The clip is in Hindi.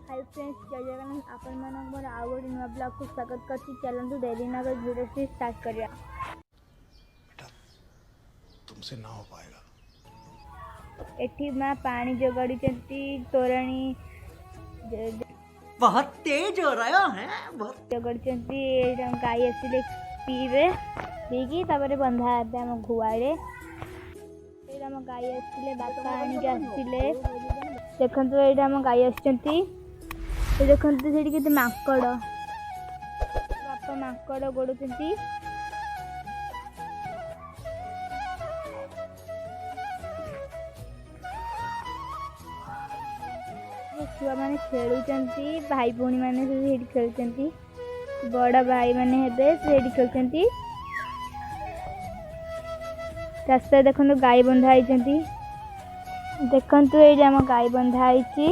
हाय फ्रेंड्स, जय जगन्नाथ। आपण मानक मोर आउ गोटे नुआ ब्लॉग को स्वागत करछि। चलंतु देरी ना कर वीडियो से स्टार्ट करिया। बेटा तुमसे ना हो पाएगा। एठी मां पानी जोगाड़ी चंती तोरणी बहुत तेज हो रहा है बहुत जोगाड़ी चंती गाय आसिले पीबे पीकी तापरे बंधा हेबे हम गुआड़े एटा हम गाय आसिले बापा आनी के आसिले देखंतु एटा हम गाय आछंती देखंतु सेठी केते माकड़ बापा माकड़ गोडुचंती छुआ मैंने खेलुचंती भाई भौणी मैंने सेठी खेलुचंती बड़ भाई मैंने हेबे सेठी खेलुचंती रास्ता देखंतु गाय बंधा आइचंती देखंतु ए जे हम गाय बंधा आइची